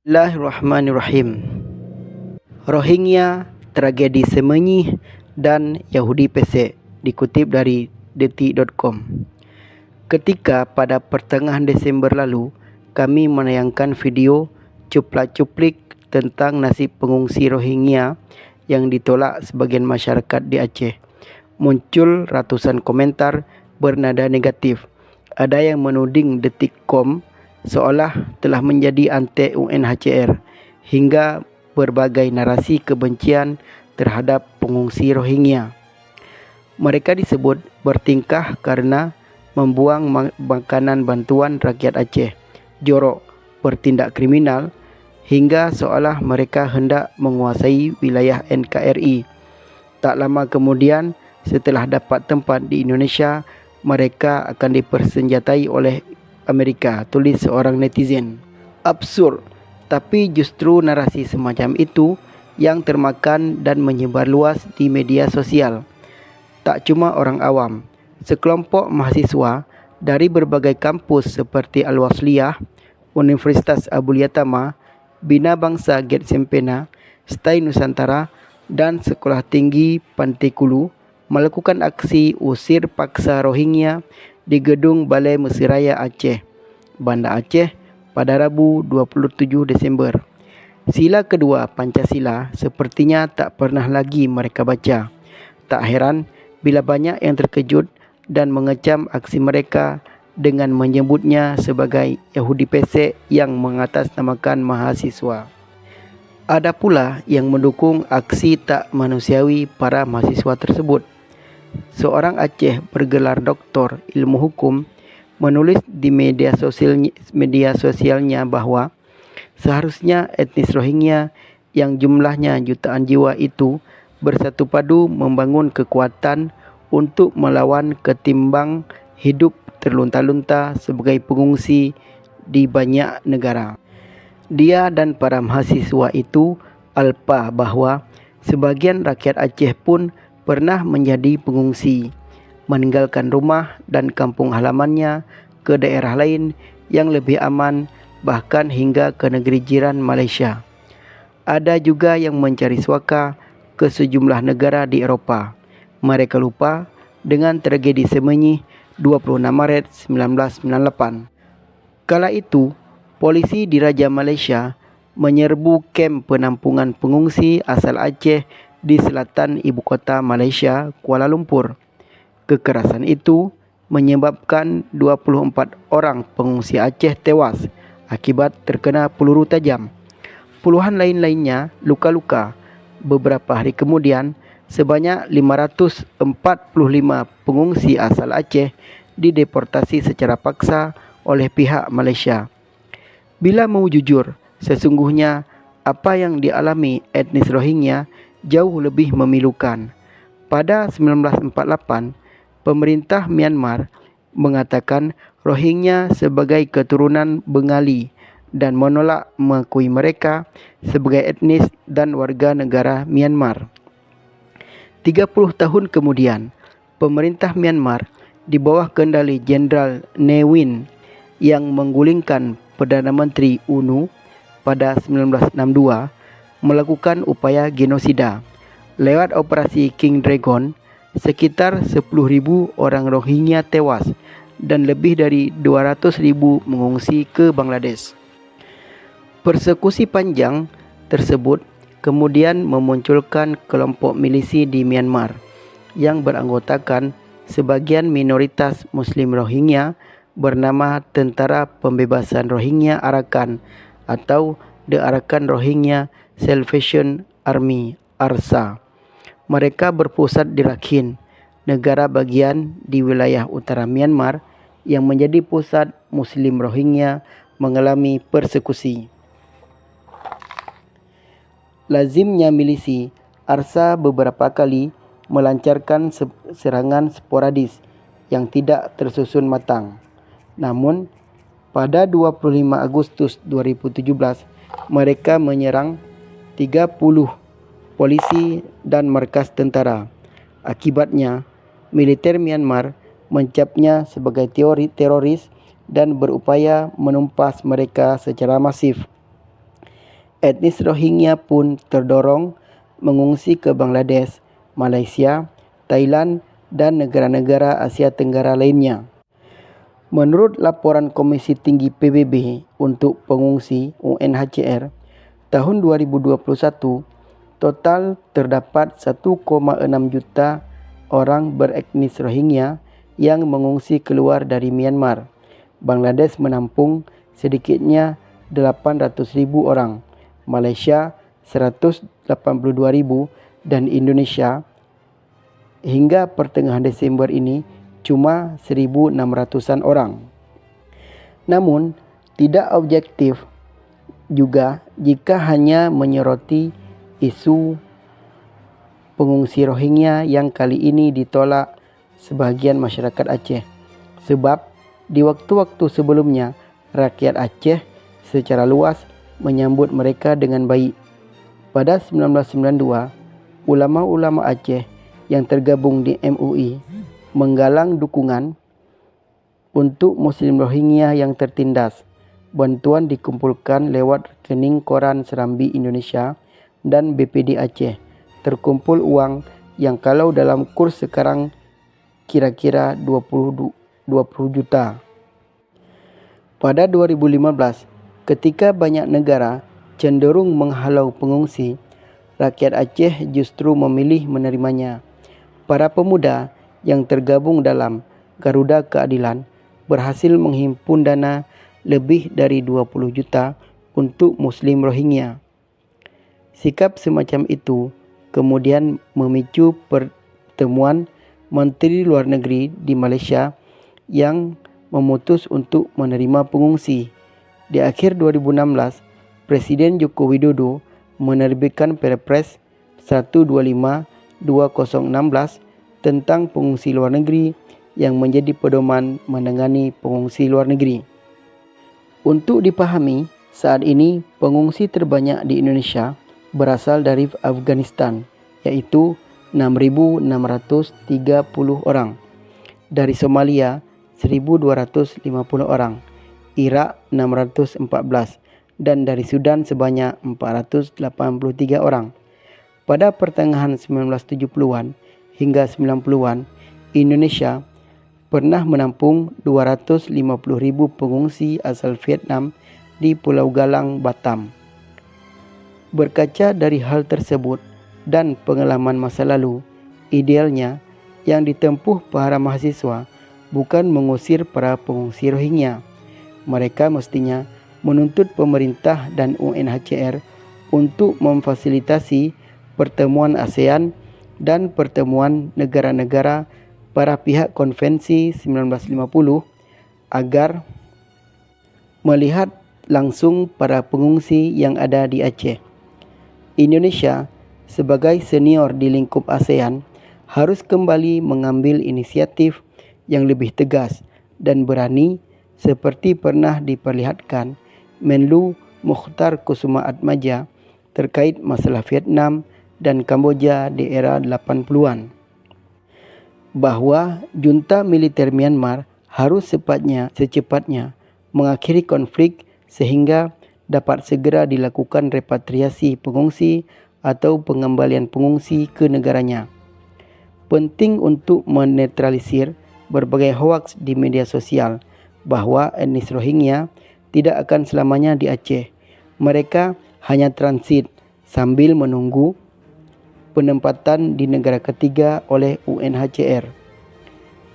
Bismillahirrahmanirrahim. Rohingya, tragedi Semenyih dan Yahudi pesek, dikutip dari detik.com. Ketika pada pertengahan Desember lalu, kami menayangkan video cuplik tentang nasib pengungsi Rohingya yang ditolak sebagian masyarakat di Aceh, muncul ratusan komentar bernada negatif. Ada yang menuding detik.com seolah telah menjadi antek UNHCR, hingga berbagai narasi kebencian terhadap pengungsi Rohingya. Mereka disebut bertingkah karena membuang makanan bantuan rakyat Aceh, jorok, bertindak kriminal, hingga seolah mereka hendak menguasai wilayah NKRI. Tak lama kemudian, setelah dapat tempat di Indonesia, mereka akan dipersenjatai oleh Amerika, tulis seorang netizen. Absurd, tapi justru narasi semacam itu yang termakan dan menyebar luas di media sosial. Tak cuma orang awam, sekelompok mahasiswa dari berbagai kampus seperti Al-Wasliyah, Universitas Abul Yatama, Bina Bangsa Get Sempena, STAI Nusantara, dan Sekolah Tinggi Pantai Kulu melakukan aksi usir paksa Rohingya di gedung Balai Mesiraya Aceh, Banda Aceh pada Rabu 27 Desember. Sila kedua Pancasila sepertinya tak pernah lagi mereka baca. Tak heran bila banyak yang terkejut dan mengecam aksi mereka dengan menyebutnya sebagai Yahudi pesek yang mengatasnamakan mahasiswa. Ada pula yang mendukung aksi tak manusiawi para mahasiswa tersebut. Seorang Aceh bergelar doktor ilmu hukum menulis di media sosialnya bahwa seharusnya etnis Rohingya yang jumlahnya jutaan jiwa itu bersatu padu membangun kekuatan untuk melawan ketimbang hidup terlunta-lunta sebagai pengungsi di banyak negara. Dia dan para mahasiswa itu alpa bahwa sebagian rakyat Aceh pun pernah menjadi pengungsi, meninggalkan rumah dan kampung halamannya ke daerah lain yang lebih aman, bahkan hingga ke negeri jiran Malaysia. Ada juga yang mencari suaka ke sejumlah negara di Eropah. Mereka lupa dengan tragedi Semenyih 26 Maret 1998. Kala itu, polisi Diraja Malaysia menyerbu kamp penampungan pengungsi asal Aceh di selatan ibu kota Malaysia, Kuala Lumpur. Kekerasan itu menyebabkan 24 orang pengungsi Aceh tewas akibat terkena peluru tajam. Puluhan lainnya luka-luka. Beberapa hari kemudian, sebanyak 545 pengungsi asal Aceh dideportasi secara paksa oleh pihak Malaysia. Bila mau jujur, sesungguhnya apa yang dialami etnis Rohingya jauh lebih memilukan. Pada 1948, pemerintah Myanmar mengatakan Rohingya sebagai keturunan Bengali dan menolak mengakui mereka sebagai etnis dan warga negara Myanmar. 30 tahun kemudian, pemerintah Myanmar di bawah kendali Jenderal Ne Win yang menggulingkan Perdana Menteri UNU pada 1962 melakukan upaya genosida. Lewat operasi King Dragon, sekitar 10.000 orang Rohingya tewas dan lebih dari 200.000 mengungsi ke Bangladesh. Persekusi panjang tersebut kemudian memunculkan kelompok milisi di Myanmar yang beranggotakan sebagian minoritas Muslim Rohingya bernama Tentara Pembebasan Rohingya Arakan atau The Arakan Rohingya Salvation Army (ARSA). Mereka berpusat di Rakhine, negara bagian di wilayah utara Myanmar yang menjadi pusat Muslim Rohingya mengalami persekusi. Lazimnya milisi ARSA beberapa kali melancarkan serangan sporadis yang tidak tersusun matang. Namun, pada 25 Agustus 2017, mereka menyerang 30 polisi dan markas tentara. Akibatnya, militer Myanmar mencapnya sebagai teroris dan berupaya menumpas mereka secara masif. Etnis Rohingya pun terdorong mengungsi ke Bangladesh, Malaysia, Thailand, dan negara-negara Asia Tenggara lainnya. Menurut laporan Komisi Tinggi PBB untuk pengungsi UNHCR, tahun 2021, total terdapat 1,6 juta orang beretnis Rohingya yang mengungsi keluar dari Myanmar. Bangladesh menampung sedikitnya 800,000 orang, Malaysia 182,000 dan Indonesia hingga pertengahan Desember ini cuma 1.600-an orang. Namun, tidak objektif juga jika hanya menyoroti isu pengungsi Rohingya yang kali ini ditolak sebahagian masyarakat Aceh. Sebab di waktu-waktu sebelumnya, rakyat Aceh secara luas menyambut mereka dengan baik. Pada 1992, ulama-ulama Aceh yang tergabung di MUI menggalang dukungan untuk Muslim Rohingya yang tertindas. Bantuan dikumpulkan lewat rekening Koran Serambi Indonesia dan BPD Aceh. Terkumpul uang yang kalau dalam kurs sekarang kira-kira 20 juta. Pada 2015, ketika banyak negara cenderung menghalau pengungsi, rakyat Aceh justru memilih menerimanya. Para pemuda yang tergabung dalam Garuda Keadilan berhasil menghimpun dana lebih dari 20 juta untuk Muslim Rohingya. Sikap semacam itu kemudian memicu pertemuan Menteri Luar Negeri di Malaysia yang memutus untuk menerima pengungsi. Di akhir 2016, Presiden Joko Widodo menerbitkan Perpres 125/2016 tentang pengungsi luar negeri yang menjadi pedoman menangani pengungsi luar negeri. Untuk dipahami, saat ini pengungsi terbanyak di Indonesia berasal dari Afghanistan, yaitu 6.630 orang. Dari Somalia, 1.250 orang. Iraq, 614. Dan dari Sudan sebanyak 483 orang. Pada pertengahan 1970-an, hingga 90-an, Indonesia pernah menampung 250.000 pengungsi asal Vietnam di Pulau Galang, Batam. Berkaca dari hal tersebut dan pengalaman masa lalu, idealnya yang ditempuh para mahasiswa bukan mengusir para pengungsi Rohingya. Mereka mestinya menuntut pemerintah dan UNHCR untuk memfasilitasi pertemuan ASEAN dan pertemuan negara-negara para pihak Konvensi 1950 agar melihat langsung para pengungsi yang ada di Aceh. Indonesia sebagai senior di lingkup ASEAN harus kembali mengambil inisiatif yang lebih tegas dan berani seperti pernah diperlihatkan Menlu Mukhtar Kusumaatmaja terkait masalah Vietnam dan Kamboja di era 80-an. Bahwa junta militer Myanmar harus secepatnya mengakhiri konflik sehingga dapat segera dilakukan repatriasi pengungsi atau pengembalian pengungsi ke negaranya. Penting untuk menetralisir berbagai hoaks di media sosial bahwa etnis Rohingya tidak akan selamanya di Aceh. Mereka hanya transit sambil menunggu penempatan di negara ketiga oleh UNHCR.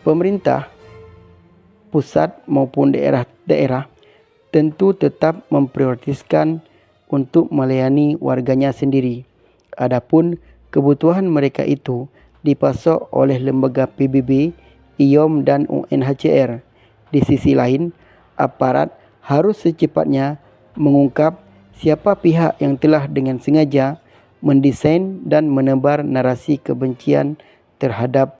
Pemerintah pusat maupun daerah-daerah tentu tetap memprioritaskan untuk melayani warganya sendiri. Adapun kebutuhan mereka itu dipasok oleh lembaga PBB, IOM dan UNHCR. Di sisi lain, aparat harus secepatnya mengungkap siapa pihak yang telah dengan sengaja mendesain dan menebar narasi kebencian terhadap